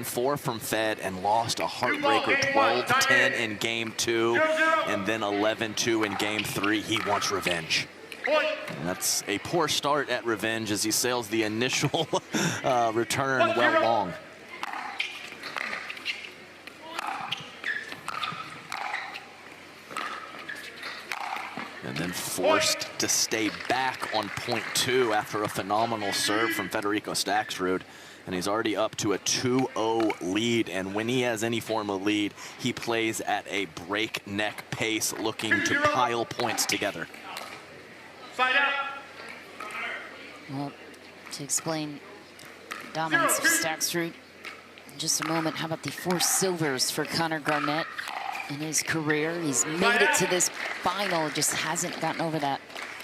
4 from Fed and lost a heartbreaker 12-10 in game 2 and then 11-2 in game 3. He wants revenge. And that's a poor start at revenge as he sails the initial return well long. And then forced to stay back on point 2 after a phenomenal serve from Federico Staksrud. And he's already up to a 2-0 lead. And when he has any form of lead, he plays at a breakneck pace, looking to pile points together. Well, to explain dominance of Staksrud in just a moment, how about the 4 silvers for Connor Garnett in his career? He's made it to this final, just hasn't gotten over that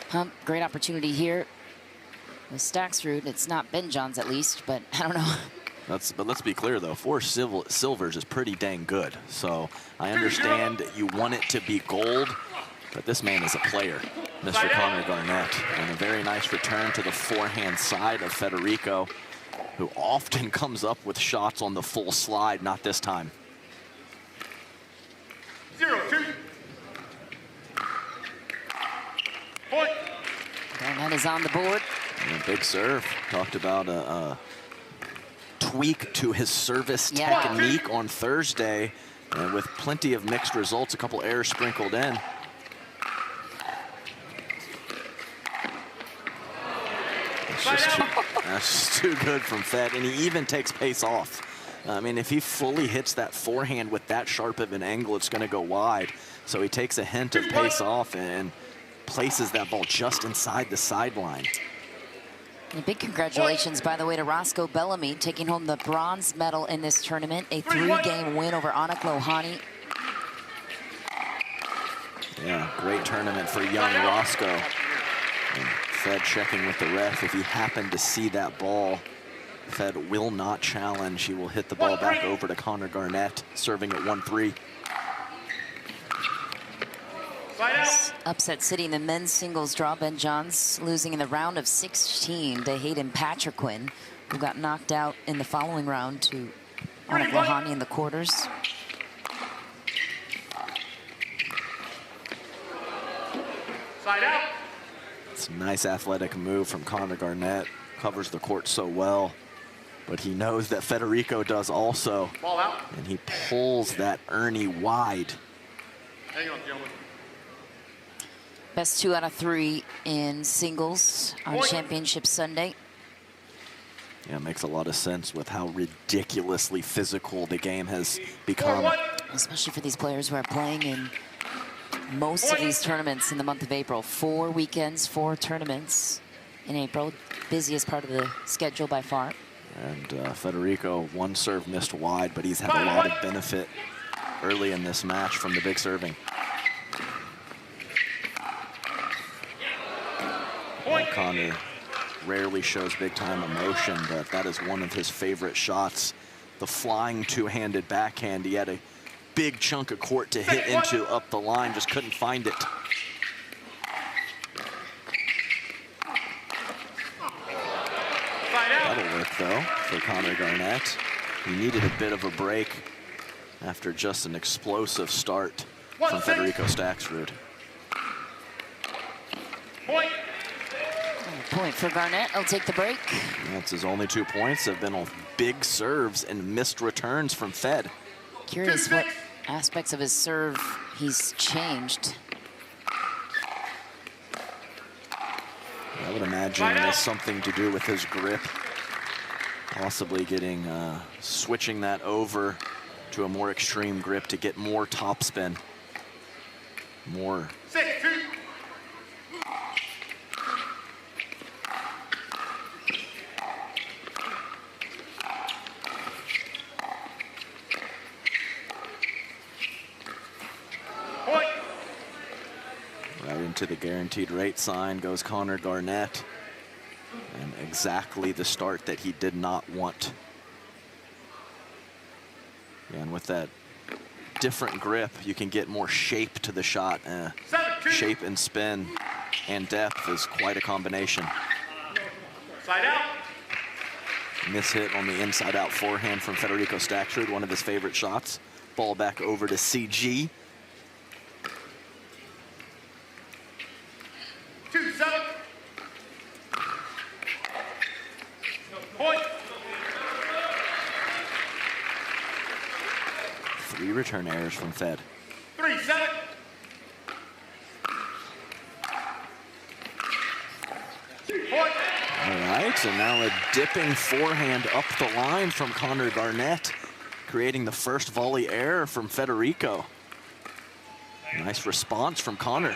hump. Great opportunity here with Staksrud. It's not Ben Johns at least, but I don't know. But let's be clear though, 4 silvers is pretty dang good. So I understand you want it to be gold, but this man is a player, Mr. Connor Garnett. And a very nice return to the forehand side of Federico, who often comes up with shots on the full slide, not this time. 0-2. Point. Garnett is on the board. And a big serve. Talked about a tweak to his service technique on Thursday, and with plenty of mixed results, a couple errors sprinkled in. That's too good from Fed, and he even takes pace off. I mean, if he fully hits that forehand with that sharp of an angle, it's going to go wide. So he takes a hint of pace off and places that ball just inside the sideline. And a big congratulations, by the way, to Roscoe Bellamy, taking home the bronze medal in this tournament, a 3-game win over Anik Lohani. Yeah, great tournament for young Roscoe. And Fed checking with the ref. If he happened to see that ball, Fed will not challenge. He will hit the ball back over to Connor Garnett, serving at 1-3. Upset City in the men's singles draw. Ben Johns losing in the round of 16 to Hayden Patriquin, who got knocked out in the following round to Anik Lohani in the quarters. Side out. It's a nice athletic move from Connor Garnett. Covers the court so well, but he knows that Federico does also. Ball out. And he pulls that Ernie wide. Hang on, gentlemen. Best 2 out of 3 in singles on Championship Sunday. Yeah, it makes a lot of sense with how ridiculously physical the game has become. Especially for these players who are playing in most of these tournaments in the month of April. 4 weekends, 4 tournaments in April. Busiest part of the schedule by far. And Federico, 1 serve missed wide, but he's had a lot of benefit early in this match from the big serving. Connor rarely shows big-time emotion, but that is one of his favorite shots. The flying 2-handed backhand. He had a big chunk of court to hit into up the line, just couldn't find it. That'll work, though, for Connor Garnett. He needed a bit of a break after just an explosive start from Federico Staksrud. Point for Garnett. He'll take the break. That's his only 2 points. Have been on big serves and missed returns from Fed. Curious what aspects of his serve he's changed. I would imagine it has something to do with his grip. Possibly getting, switching that over to a more extreme grip to get more topspin. More. 6-2. Right into the guaranteed rate sign goes Connor Garnett. And exactly the start that he did not want. And with that different grip, you can get more shape to the shot. Shape and spin and depth is quite a combination. Side out. Miss hit on the inside-out forehand from Federico Staksrud, one of his favorite shots. Ball back over to CG. 2-7. Point. 3 return errors from Fed. 3-7. Point. All right, and now a dipping forehand up the line from Connor Garnett, creating the first volley error from Federico. Nice response from Connor.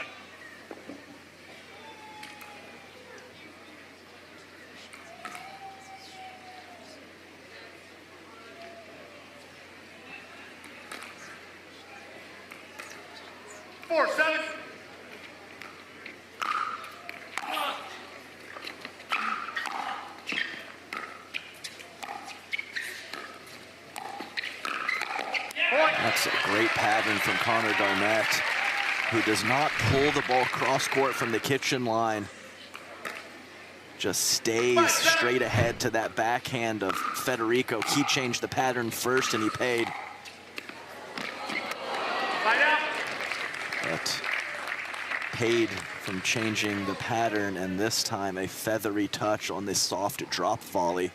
That's a great pattern from Connor Garnett, who does not pull the ball cross court from the kitchen line. Just stays straight ahead to that backhand of Federico. He changed the pattern first and he paid. But paid from changing the pattern, and this time a feathery touch on this soft drop volley.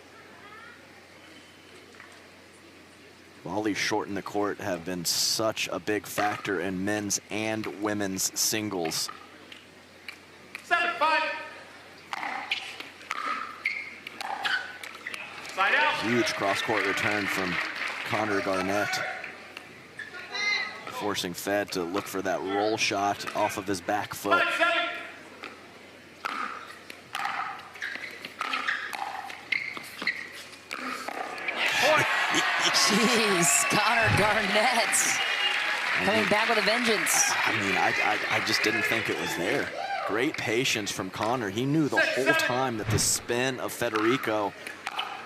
Volleys short in the court have been such a big factor in men's and women's singles. 7-5. Side out. Huge cross-court return from Connor Garnett, forcing Fed to look for that roll shot off of his back foot. 5-7. Jeez, Connor Garnett coming back with a vengeance. I mean, I just didn't think it was there. Great patience from Connor. He knew the whole time that the spin of Federico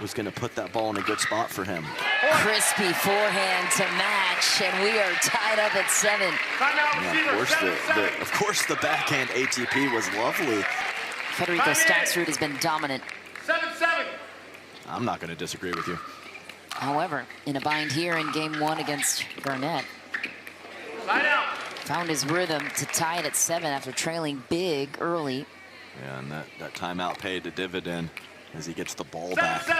was going to put that ball in a good spot for him. Crispy forehand to match, and we are tied up at 7. Yeah, of course the backhand ATP was lovely. Federico Staksrud has been dominant. 7-7. I'm not going to disagree with you. However, in a bind here in game 1 against Garnett, Side out. found his rhythm to tie it at 7 after trailing big early. Yeah, and that timeout paid a dividend as he gets the ball back. 7-7.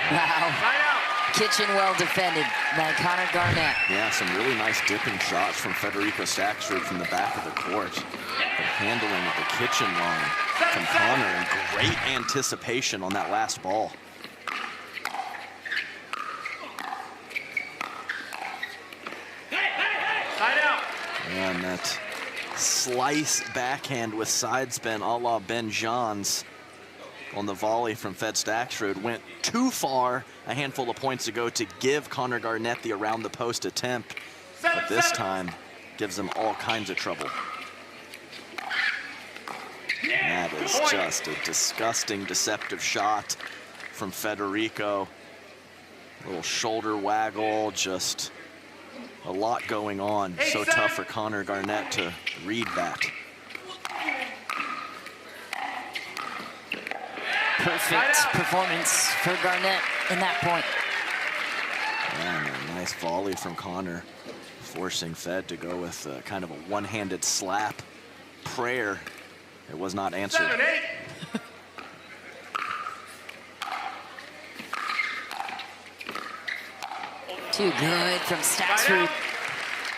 Wow. Side out. Kitchen well defended by Connor Garnett. Yeah, some really nice dipping shots from Federico Staksrud from the back of the court. The handling of the kitchen line from Connor, and great anticipation on that last ball. Side out. And that slice backhand with side spin a la Ben Johns on the volley from Fed Staksrud went too far a handful of points ago to give Connor Garnett the around the post attempt, but this time gives him all kinds of trouble. And that is just a disgusting, deceptive shot from Federico. A little shoulder waggle, just a lot going on. So tough for Connor Garnett to read that. Perfect performance for Garnett in that point. And a nice volley from Connor, forcing Fed to go with kind of a one-handed slap prayer. It was not answered. 7-8. Too good from Staksrud.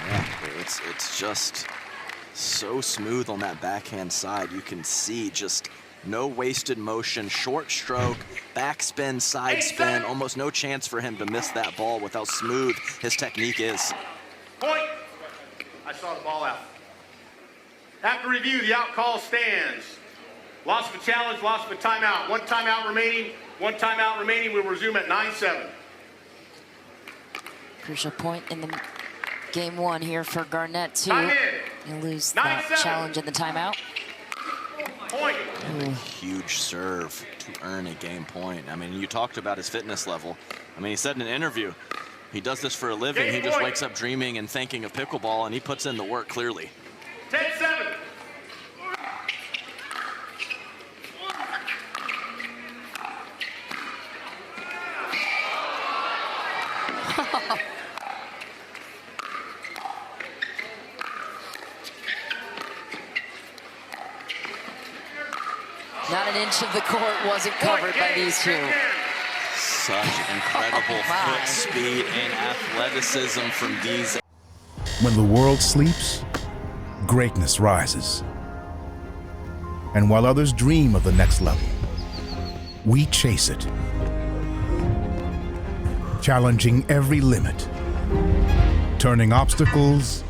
Yeah, it's just so smooth on that backhand side. You can see just no wasted motion, short stroke, backspin, side spin. Almost no chance for him to miss that ball with how smooth his technique is. Point. I saw the ball out. After review, the out call stands. Loss of a challenge, loss of a timeout. One timeout remaining. One timeout remaining. We'll resume at 9-7. Crucial point in the game 1 here for Garnett too. Time in. He'll lose that 9-7. challenge in the timeout. Point. Huge serve to earn a game point. I mean, you talked about his fitness level. I mean, he said in an interview, He does this for a living. He just wakes up dreaming and thinking of pickleball, and he puts in the work clearly. 10-7. Not an inch of the court wasn't covered by these two. Such incredible foot speed and athleticism from these. When the world sleeps, greatness rises. And while others dream of the next level, we chase it. Challenging every limit, turning obstacles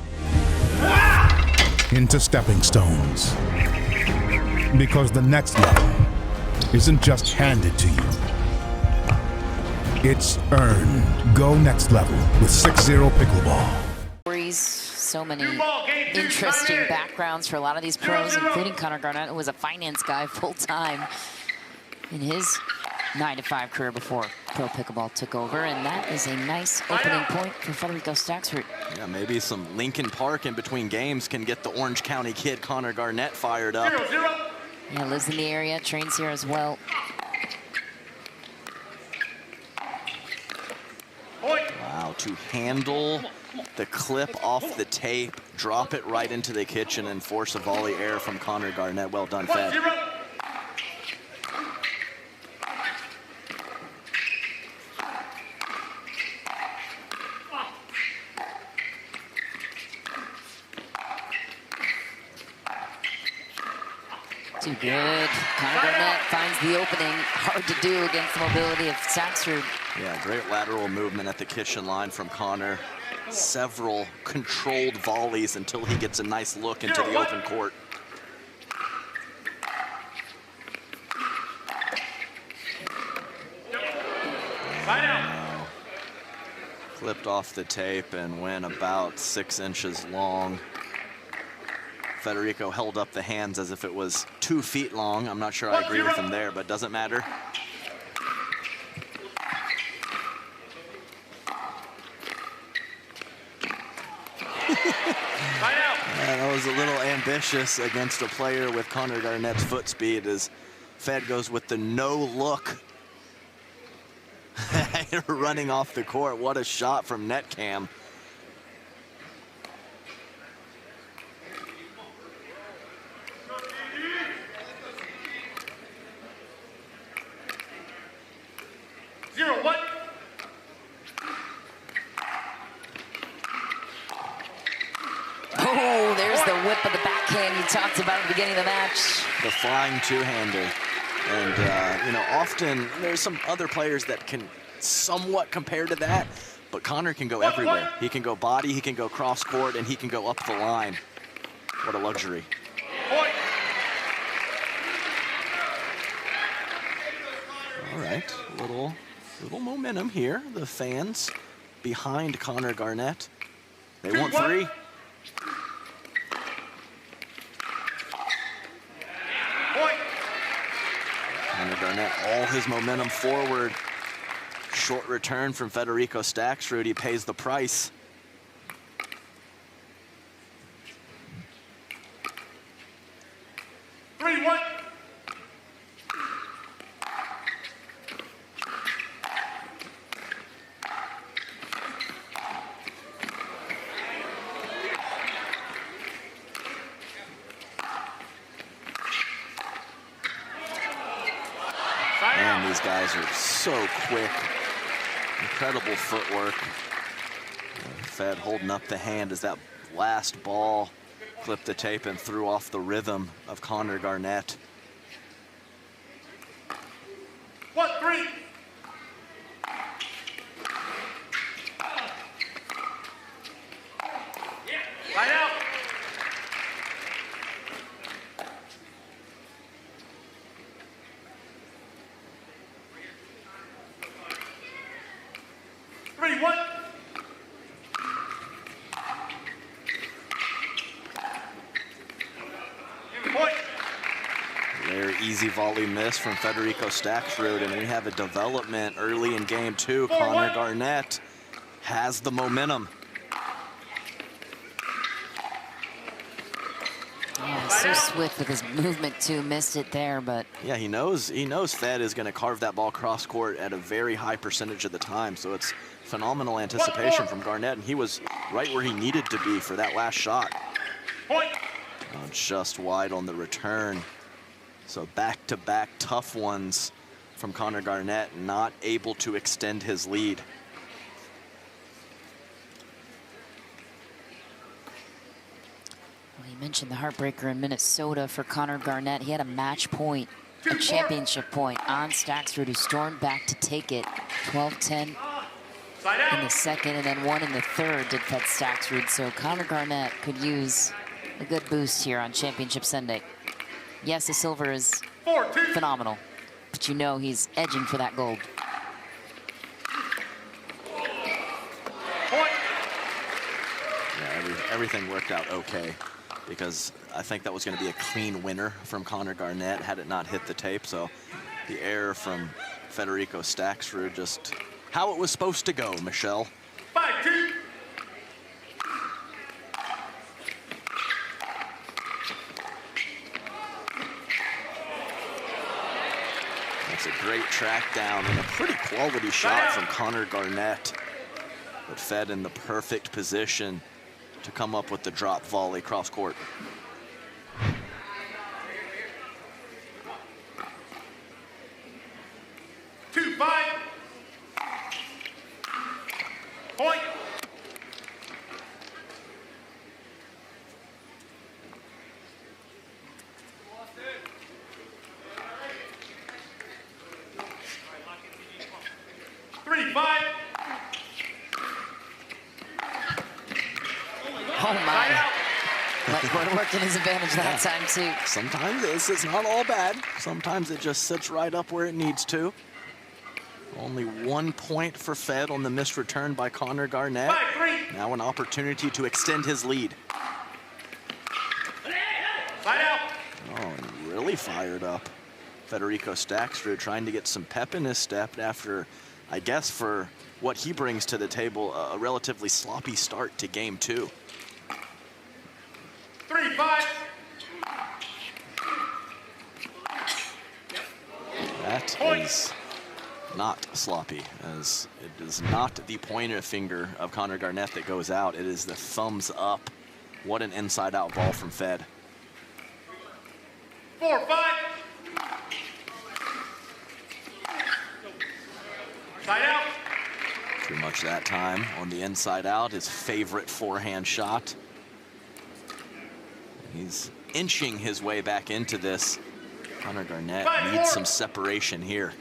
into stepping stones. Because the next level isn't just handed to you, it's earned. Go next level with 6-0 Pickleball. So many interesting backgrounds for a lot of these pros, including Connor Garnett, who was a finance guy full-time in his 9-to-5 career before pro pickleball took over, and that is a nice opening point for Federico Staksrud. Yeah, maybe some Lincoln Park in between games can get the Orange County kid Connor Garnett fired up. 0-0. Yeah, lives in the area, trains here as well. Wow, to handle the clip off the tape, drop it right into the kitchen, and force a volley air from Connor Garnett. Well done, Fed. 1-0. Too good. Connor Garnett finds the opening. Hard to do against the mobility of Staksrud. Yeah, great lateral movement at the kitchen line from Connor. Several controlled volleys until he gets a nice look into the open court. Clipped off the tape and went about 6 inches long. Federico held up the hands as if it was 2 feet long. I'm not sure I agree with him there, but doesn't matter. Yeah, that was a little ambitious against a player with Connor Garnett's foot speed, as Fed goes with the no look. Running off the court. What a shot from net cam. Oh, there's the whip of the backhand you talked about at the beginning of the match. The flying two-hander. And, you know, often there's some other players that can somewhat compare to that, but Connor can go everywhere. He can go body, he can go cross-court, and he can go up the line. What a luxury. All right, little momentum here. The fans behind Connor Garnett. They want 3. Connor Garnett, all his momentum forward. Short return from Federico Staksrud. He pays the price. Man, these guys are so quick. Incredible footwork. Fed holding up the hand as that last ball clipped the tape and threw off the rhythm of Connor Garnett. 1-3. Right out. Easy volley miss from Federico Staksrud, and we have a development early in game 2. Connor Garnett has the momentum. Oh, so swift with his movement too, missed it there, but Yeah, he knows Fed is going to carve that ball cross court at a very high percentage of the time, so it's phenomenal anticipation from Garnett, and he was right where he needed to be for that last shot. Just wide on the return. So back-to-back tough ones from Connor Garnett, not able to extend his lead. well, you mentioned the heartbreaker in Minnesota for Connor Garnett. He had a match point, a championship point on Staksrud, who stormed back to take it. 12-10 in the second, and then 1 in the third did Fed Staksrud. So Connor Garnett could use a good boost here on Championship Sunday. Yes, the silver is phenomenal, but you know he's edging for that gold. Yeah, everything worked out okay, because I think that was going to be a clean winner from Connor Garnett had it not hit the tape. So the error from Federico Staksrud, just how it was supposed to go, Michelle. 5-2. That's a great track down and a pretty quality shot from Connor Garnett. But Fed in the perfect position to come up with the drop volley cross court. Point. Oh my. But working his advantage that time too. Sometimes it's not all bad. Sometimes it just sits right up where it needs to. Only 1 point for Fed on the missed return by Connor Garnett. Now an opportunity to extend his lead. Oh, and really fired up. Federico Staksrud trying to get some pep in his step after, I guess, for what he brings to the table, a relatively sloppy start to game 2. 3-5. That is not sloppy, as it is not the pointer finger of Connor Garnett that goes out. It is the thumbs up. What an inside-out ball from Fed. 4-5. Side out. Too much that time on the inside out, his favorite forehand shot. He's inching his way back into this. Connor Garnett needs some separation here.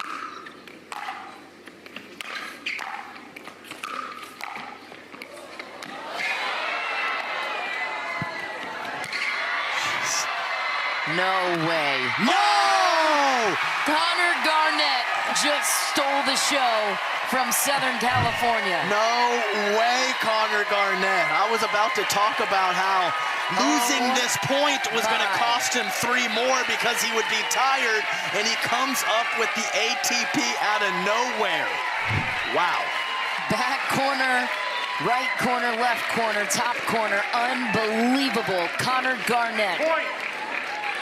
No way. No! Connor Garnett just stole the show from Southern California. No way, Connor Garnett. I was about to talk about how losing this point was going to cost him 3 more because he would be tired, and he comes up with the ATP out of nowhere. Wow. Back corner, right corner, left corner, top corner. Unbelievable. Connor Garnett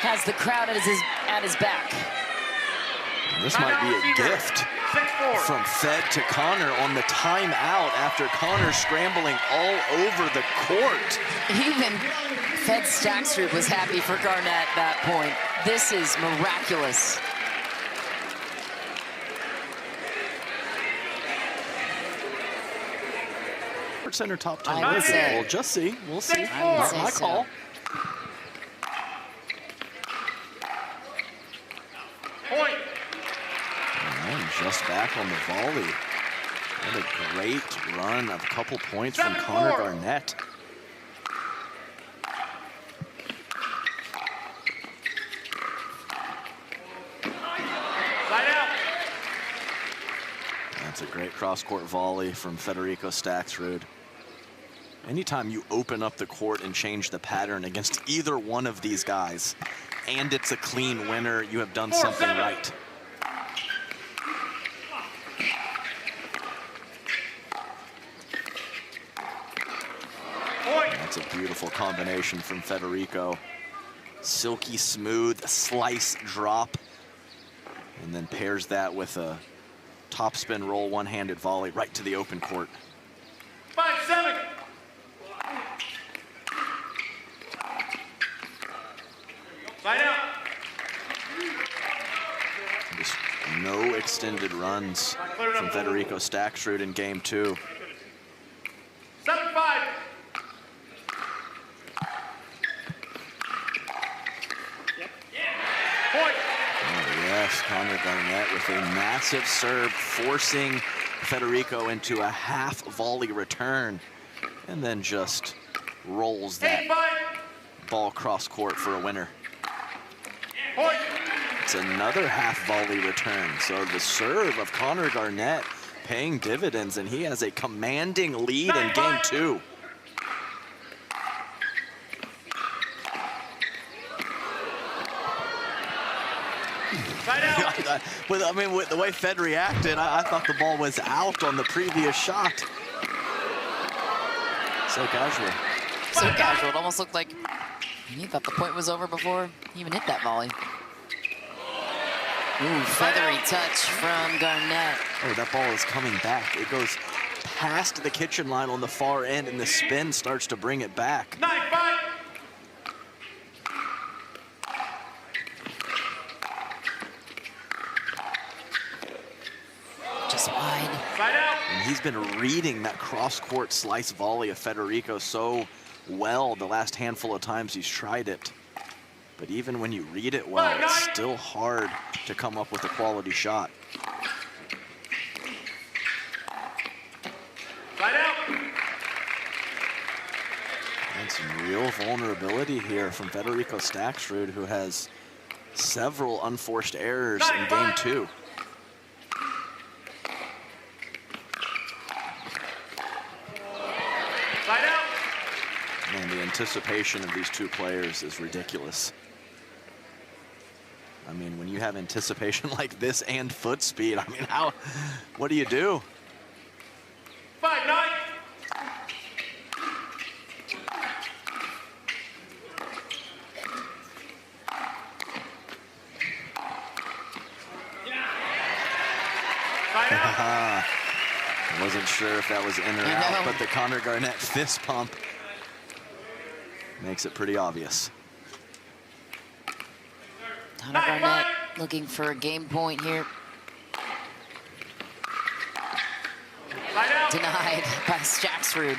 has the crowd at his back. This might be a gift from Fed to Connor on the timeout after Connor scrambling all over the court. Even Fed Staksrud was happy for Garnett at that point. This is miraculous. Center top 10. I would say. We'll just see. We'll see. I would say My so. call. Point. And just back on the volley. What a great run of a couple points from Connor Garnett. Side out. That's a great cross-court volley from Federico Staksrud. Anytime you open up the court and change the pattern against either one of these guys, and it's a clean winner, you have done something right. That's a beautiful combination from Federico. Silky smooth slice drop, and then pairs that with a topspin roll, one-handed volley right to the open court. 5-7. Side out. Just no extended runs from Federico Staksrud in game 2. 7-5. Point. Oh, yes, Connor Garnett with a massive serve, forcing Federico into a half volley return, and then just rolls that 8-5. ball cross court for a winner. Point. It's another half volley return. So the serve of Connor Garnett paying dividends, and he has a commanding lead in game 2. Side out. With the way Fed reacted, I thought the ball was out on the previous shot. So casual. So casual. It almost looked like he thought the point was over before he even hit that volley. Ooh, feathery touch from Garnett. Oh, that ball is coming back. It goes past the kitchen line on the far end, and the spin starts to bring it back. 9-5. Just wide. Side out. And he's been reading that cross-court slice volley of Federico so well the last handful of times he's tried it. But even when you read it well, it's still hard to come up with a quality shot. Side out. And some real vulnerability here from Federico Staksrud, who has several unforced errors in game 2. Side out. And the anticipation of these two players is ridiculous. I mean, when you have anticipation like this and foot speed, I mean, what do you do? 5-9. Side out. I wasn't sure if that was in or out, but the Connor Garnett fist pump makes it pretty obvious. Connor Garnett looking for a game point here. Side out. Denied by Staksrud.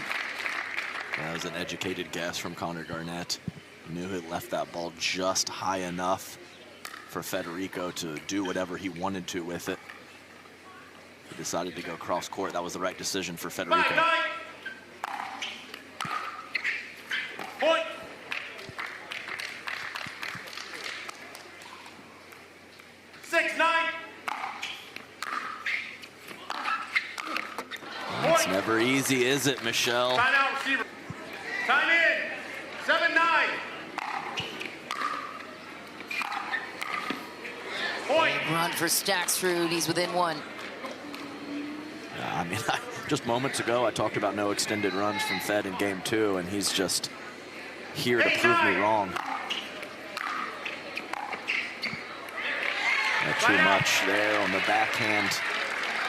That was an educated guess from Connor Garnett. Knew he left that ball just high enough for Federico to do whatever he wanted to with it. He decided to go cross court. That was the right decision for Federico. 5-9. Point. It's never easy, is it, Michelle? Time out, receiver. Time in. 7-9. Point. Big run for Staksrud. He's within 1. I mean, just moments ago, I talked about no extended runs from Fed in game 2, and he's just here to prove me wrong. Not too much there on the backhand.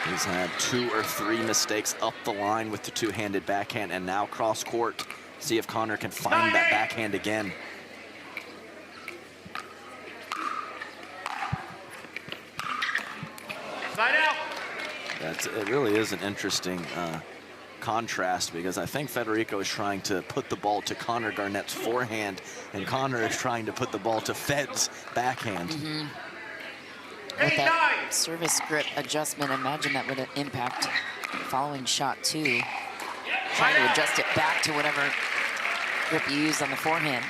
He's had 2 or 3 mistakes up the line with the two-handed backhand, and now cross court. See if Connor can find that backhand again. Side out. It really is an interesting contrast, because I think Federico is trying to put the ball to Connor Garnett's forehand, and Connor is trying to put the ball to Fed's backhand. With that service grip adjustment, imagine that would impact the following shot too. Trying to adjust it back to whatever grip you used on the forehand.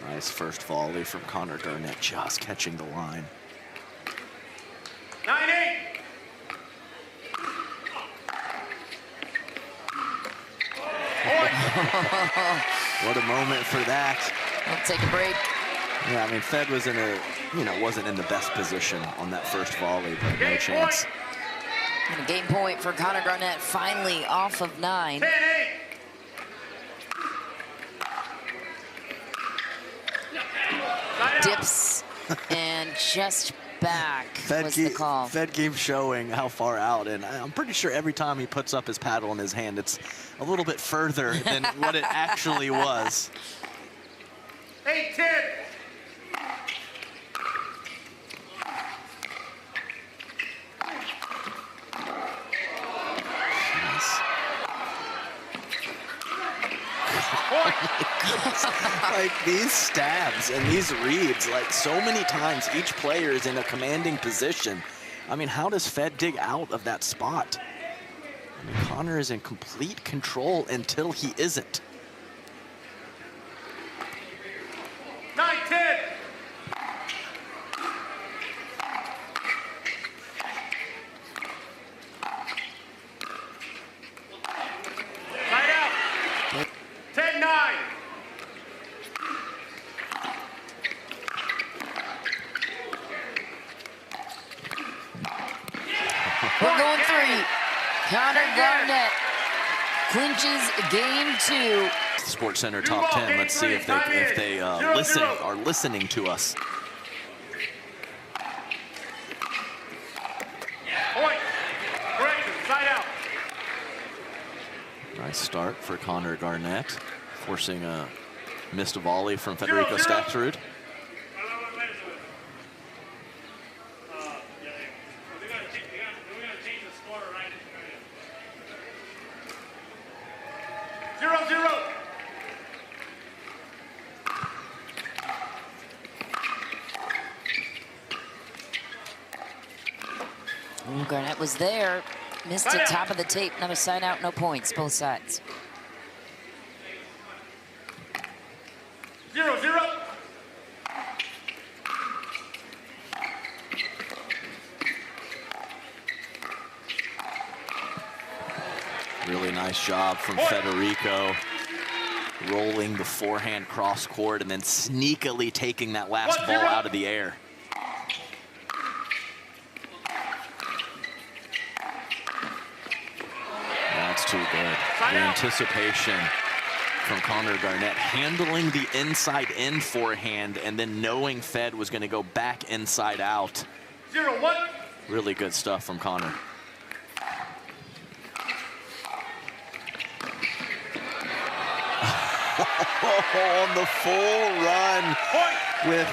Nice first volley from Connor Garnett, just catching the line. 9-8. What a moment for that. We'll take a break. Yeah, I mean, Fed was in a, wasn't in the best position on that first volley, but no chance. And a game point for Connor Garnett, finally off of 9. 10-8. dips and just back was the call. Fed keeps showing how far out, and I'm pretty sure every time he puts up his paddle in his hand, it's a little bit further than what it actually was. 8-10. Like these stabs and these reads, like so many times each player is in a commanding position. I mean, how does Fed dig out of that spot? I mean, Connor is in complete control until he isn't. 9-10. Right out. 10-9. We're going 3. Connor Garnett clinches game 2. Sports Center top 10. Let's see if they are listening to us. Point. Correction. Side out. Nice start for Connor Garnett, forcing a missed volley from Federico Staksrud. Garnett was there, missed it, top of the tape, another side out, no points, both sides. 0-0. Really nice job from Federico, rolling the forehand cross court and then sneakily taking that last ball out of the air. That's too good. The anticipation from Connor Garnett, handling the inside-in forehand and then knowing Fed was going to go back inside out. 0-1. Really good stuff from Connor. On the full run with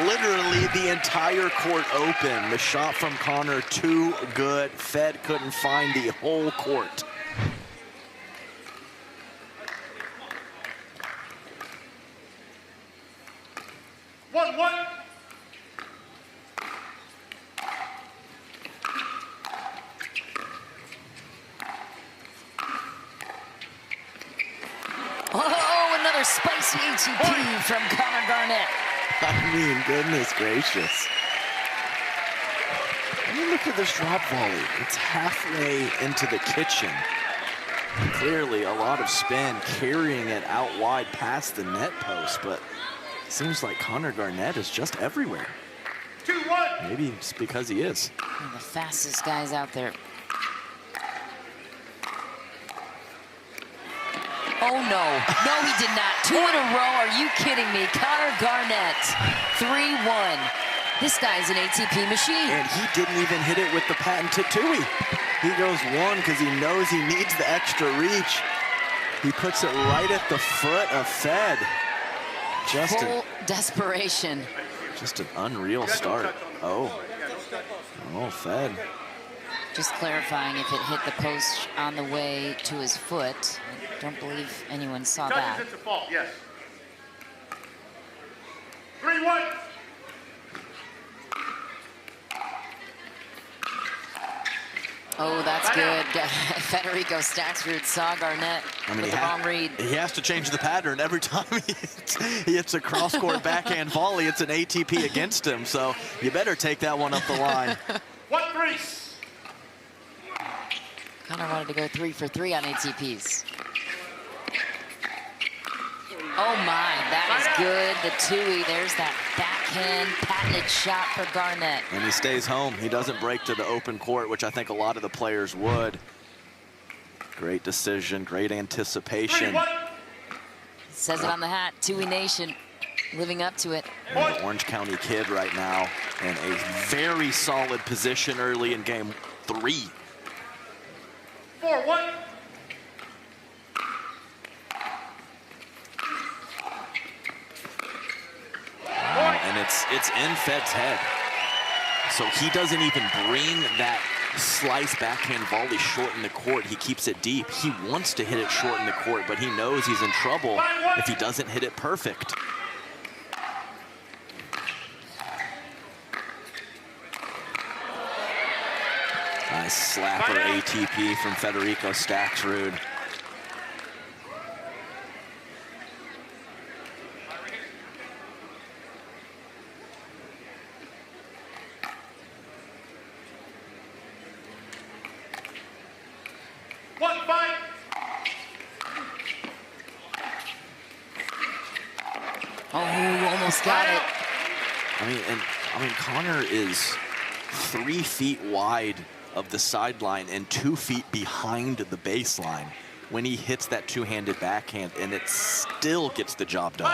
literally the entire court open. The shot from Connor, too good. Fed couldn't find the whole court. Oh, another spicy ATP from Connor Garnett. I mean, goodness gracious. I mean, look at this drop volley. It's halfway into the kitchen. Clearly a lot of spin, carrying it out wide past the net post, but it seems like Connor Garnett is just everywhere. 2-1. Maybe it's because he is. One of the fastest guys out there. Oh, no. No, he did not. 2 in a row. Are you kidding me? Connor Garnett, 3-1. This guy's an ATP machine. And he didn't even hit it with the patented Tui. He goes 1 because he knows he needs the extra reach. He puts it right at the foot of Fed. Full desperation. Just an unreal start. Oh, Fed. Just clarifying if it hit the post on the way to his foot. I don't believe anyone saw that. It's a fault, yes. 3-1. Oh, that's good. Federico Staksrud saw Garnett with the wrong read. He has to change the pattern every time he hits a cross-court backhand volley. It's an ATP against him, so you better take that one up the line. 1-3. Connor wanted to go 3 for 3 on ATPs. Oh my, that is good. The Tui, there's that backhand patented shot for Garnett. And he stays home. He doesn't break to the open court, which I think a lot of the players would. Great decision, great anticipation. It says it on the hat, Tui Nation. living up to it. And the Orange County kid right now in a very solid position early in game 3. 4-1. And it's in Fed's head. So he doesn't even bring that slice backhand volley short in the court. He keeps it deep. He wants to hit it short in the court, but he knows he's in trouble if he doesn't hit it perfect. Nice slapper ATP from Federico Staksrud. Oh, almost got it. I mean, Connor is 3 feet wide of the sideline and 2 feet behind the baseline when he hits that two-handed backhand, and it still gets the job done.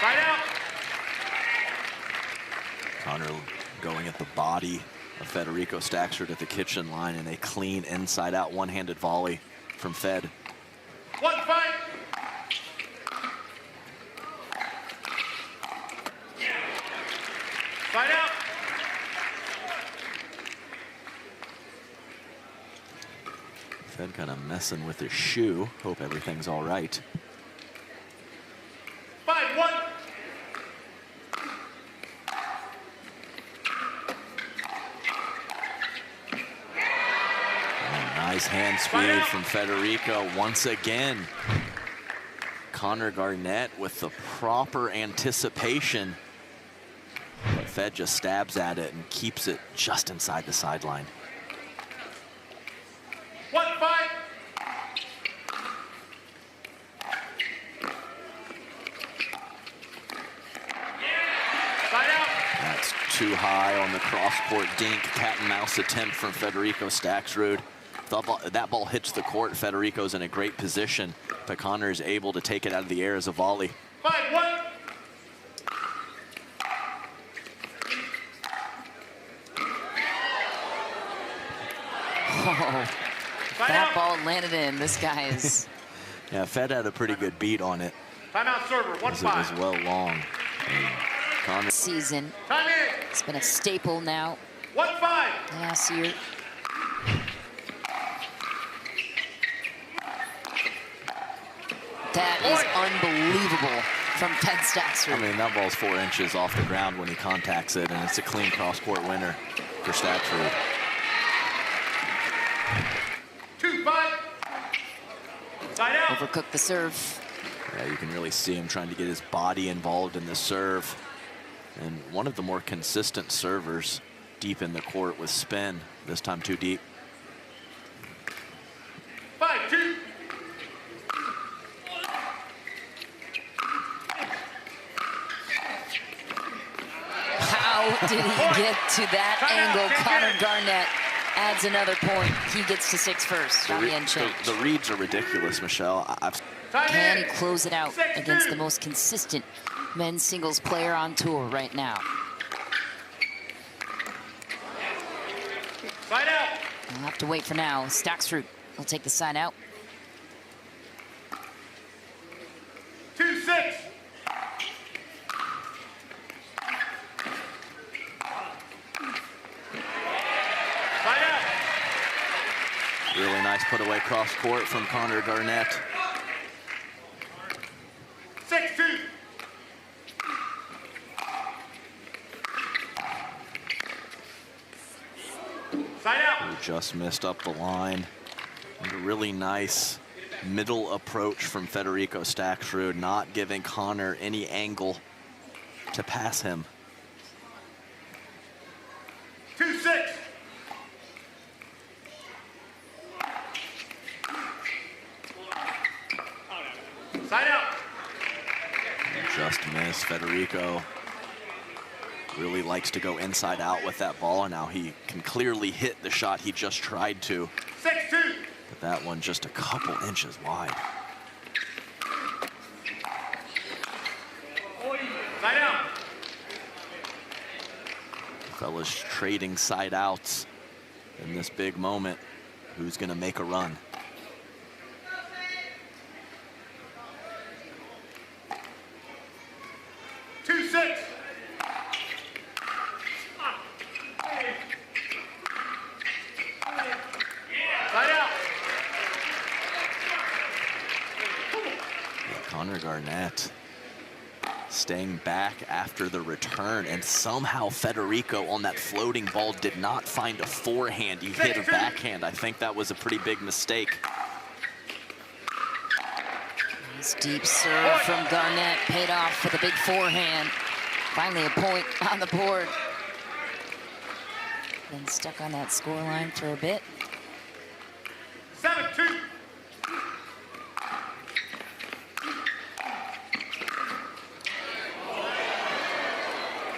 Side out. Connor going at the body of Federico Staksrud at the kitchen line, and a clean inside-out one-handed volley from Fed. 1-5. Side out. Fed kind of messing with his shoe. Hope everything's all right. 5-1. Nice hand speed from Federico once again. Connor Garnett with the proper anticipation. But Fed just stabs at it and keeps it just inside the sideline. 1-5. Side out. That's too high on the cross-court dink. Cat and mouse attempt from Federico Staksrud. That ball hits the court. Federico's in a great position, but Connor is able to take it out of the air as a volley. 5-1. Oh, that ball landed in. This guy is... Yeah, Fed had a pretty good beat on it. Timeout server, As it was 1-5. well long. And Connor season. Time in. It's been a staple now 1-5. last year. That is unbelievable from Fed Staksrud. I mean, that ball's 4 inches off the ground when he contacts it, and it's a clean cross-court winner for Staksrud. 2-5. Side out. Overcooked the serve. Yeah, you can really see him trying to get his body involved in the serve. And one of the more consistent servers deep in the court with spin, this time too deep. 5-2. How did he get to that angle? Connor Garnett adds another point. He gets to 6 first on the end change. The reads are ridiculous, Michelle. Can he close it out against the most consistent men's singles player on tour right now? Side out. We'll have to wait for now. Staksrud will take the side out. 2-6. Side out. Really nice put away cross court from Connor Garnett. 6-2. Side out. Who just missed up the line. And a really nice middle approach from Federico Staksrud, not giving Connor any angle to pass him. 2-6. Side out. Just missed. Federico really likes to go inside out with that ball, and now he can clearly hit the shot he just tried to. 6-2. That one just a couple inches wide. Side out. Fellas trading side outs in this big moment. Who's gonna make a run? Side out. Connor Garnett staying back after the return, and somehow Federico on that floating ball did not find a forehand. He hit a backhand. I think that was a pretty big mistake. Nice deep serve from Garnett paid off with a big forehand. Finally a point on the board. Been stuck on that scoreline for a bit. 7-2.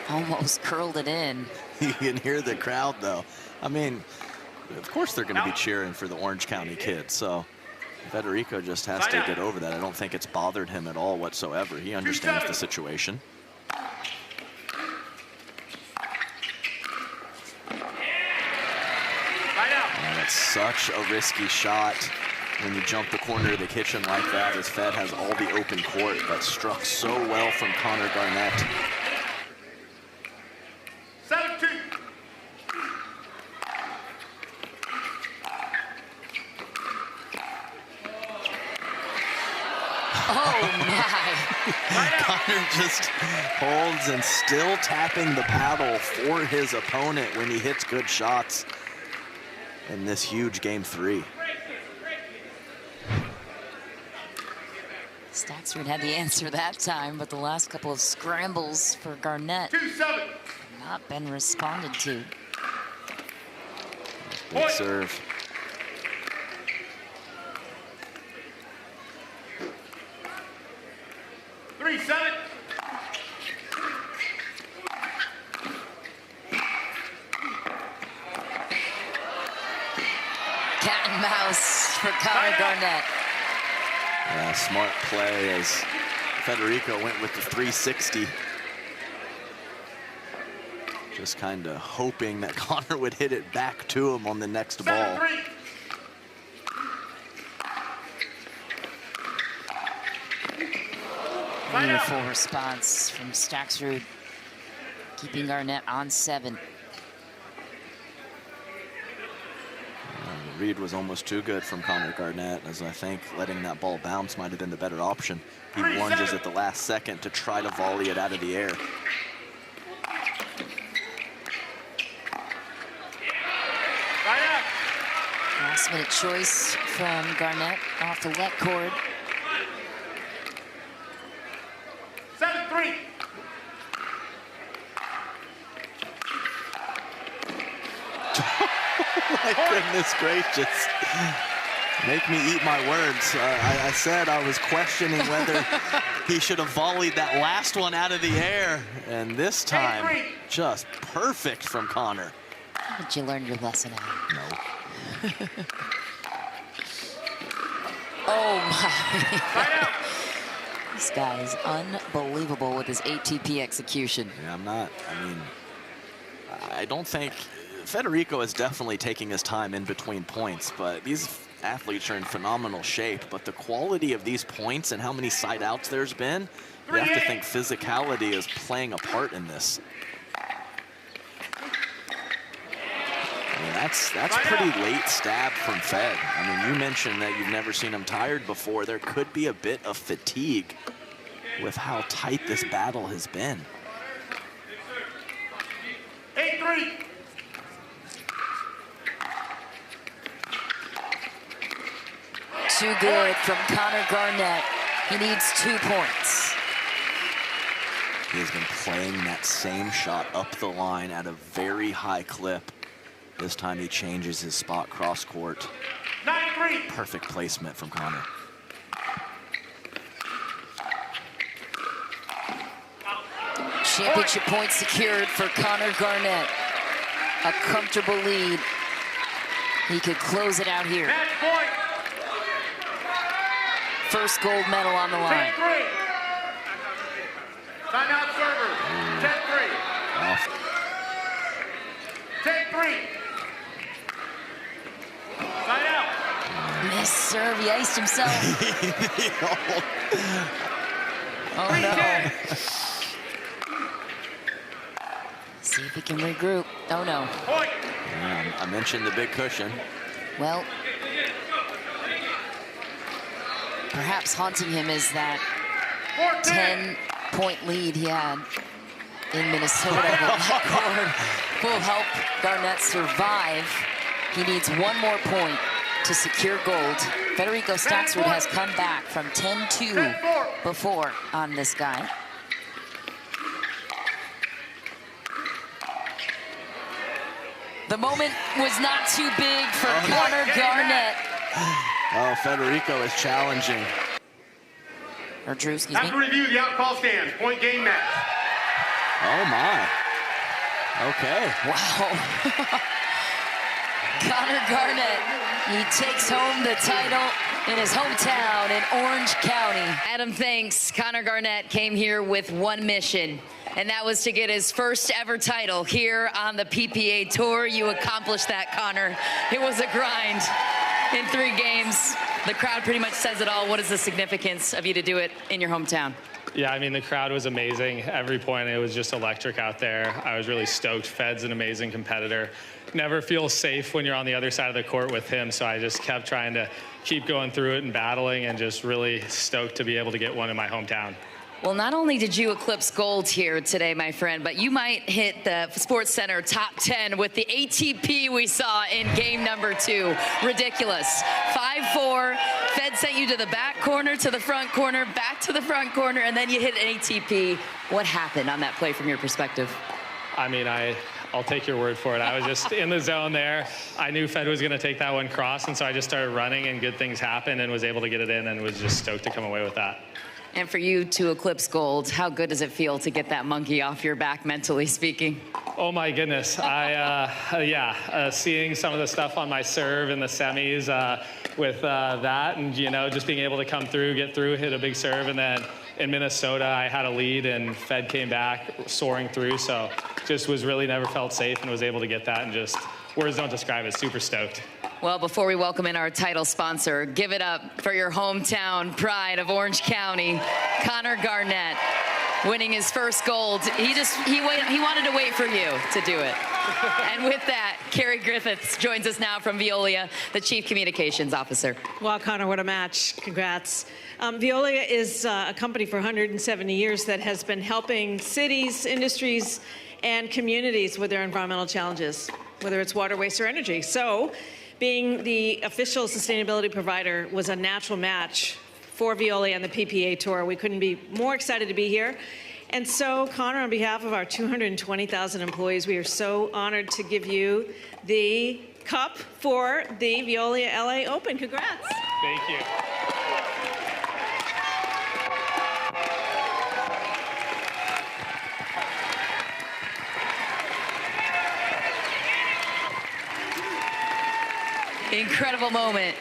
Almost curled it in. You can hear the crowd, though. I mean, of course they're going to be cheering for the Orange County kids, so Federico just has to get over that. I don't think it's bothered him at all whatsoever. He understands the situation. And it's such a risky shot when you jump the corner of the kitchen like that, as Fed has all the open court, but struck so well from Connor Garnett. 7-2. Oh my. Connor just holds and still tapping the paddle for his opponent when he hits good shots in this huge game 3. Staksrud had the answer that time, but the last couple of scrambles for Garnett 2-7. have not been responded to. Big serve. Cat and mouse for Connor Garnett. Yeah, smart play as Federico went with the 360. Just kind of hoping that Connor would hit it back to him on the next ball. 7-3. Beautiful response from Staksrud, keeping Garnett on 7. The read was almost too good from Connor Garnett, as I think letting that ball bounce might have been the better option. He lunges at the last second to try to volley it out of the air. Last minute choice from Garnett off the let cord. 7-3. My goodness gracious. Make me eat my words. I said I was questioning whether he should have volleyed that last one out of the air. And this time, just perfect from Connor. Did you learn your lesson out? No. Oh my. This guy is unbelievable with his ATP execution. Yeah, I'm not. I mean, I don't think Federico is definitely taking his time in between points, but these athletes are in phenomenal shape. But the quality of these points and how many side outs there's been, you have to think physicality is playing a part in this. I mean, that's pretty late stab from Fed. I mean, you mentioned that you've never seen him tired before. There could be a bit of fatigue with how tight this battle has been. 8-3. Too good from Connor Garnett. He needs 2 points. He has been playing that same shot up the line at a very high clip. This time he changes his spot cross court. 9-3. Perfect placement from Connor. Championship point secured for Connor Garnett. A comfortable lead. He could close it out here. Match point. first gold medal on the line. 10-3. Timeout server. 10-3. Off. 10-3. Timeout. Missed serve, he iced himself. Oh no. See if he can regroup. Oh no. Point. Yeah, I mentioned the big cushion. Well, perhaps haunting him is that 10-point lead he had in Minnesota. That cord will help Garnett survive. He needs one more point to secure gold. Federico Staksrud has come back from 10-2 before on this guy. The moment was not too big for Connor Garnett. Oh, Federico is challenging. Or Drew, excuse me. After review, the out call stands. Point game match. Oh my. Okay. Wow. Connor Garnett, he takes home the title in his hometown in Orange County. Adam, thanks. Connor Garnett came here with one mission, and that was to get his first ever title here on the PPA Tour. You accomplished that, Connor. It was a grind in 3 games. The crowd pretty much says it all. What is the significance of you to do it in your hometown? Yeah, I mean, the crowd was amazing. Every point, it was just electric out there. I was really stoked. Fed's an amazing competitor. Never feel safe when you're on the other side of the court with him, so I just kept trying to keep going through it and battling, and just really stoked to be able to get one in my hometown. Well, not only did you eclipse gold here today, my friend, but you might hit the Sports Center top 10 with the ATP we saw in game number 2. Ridiculous. 5-4. Fed sent you to the back corner, to the front corner, back to the front corner, and then you hit an ATP. What happened on that play from your perspective? I mean, I'll take your word for it. I was just in the zone there. I knew Fed was going to take that one cross, and so I just started running, and good things happened, and was able to get it in, and was just stoked to come away with that. And for you to eclipse gold, how good does it feel to get that monkey off your back, mentally speaking? Oh my goodness, seeing some of the stuff on my serve in the semis with that, and just being able to come through, get through, hit a big serve, and then in Minnesota I had a lead and Fed came back soaring through, so just was really never felt safe and was able to get that, and just words don't describe it, super stoked. Well, before we welcome in our title sponsor, give it up for your hometown pride of Orange County, Connor Garnett, winning his first gold. He wanted to wait for you to do it. And with that, Carrie Griffiths joins us now from Veolia, the Chief Communications Officer. Wow, Connor, what a match. Congrats. Veolia is a company for 170 years that has been helping cities, industries, and communities with their environmental challenges, whether it's water, waste, or energy. So, being the official sustainability provider was a natural match for Veolia and the PPA Tour. We couldn't be more excited to be here. And so, Connor, on behalf of our 220,000 employees, we are so honored to give you the cup for the Veolia LA Open. Congrats. Thank you. Incredible moment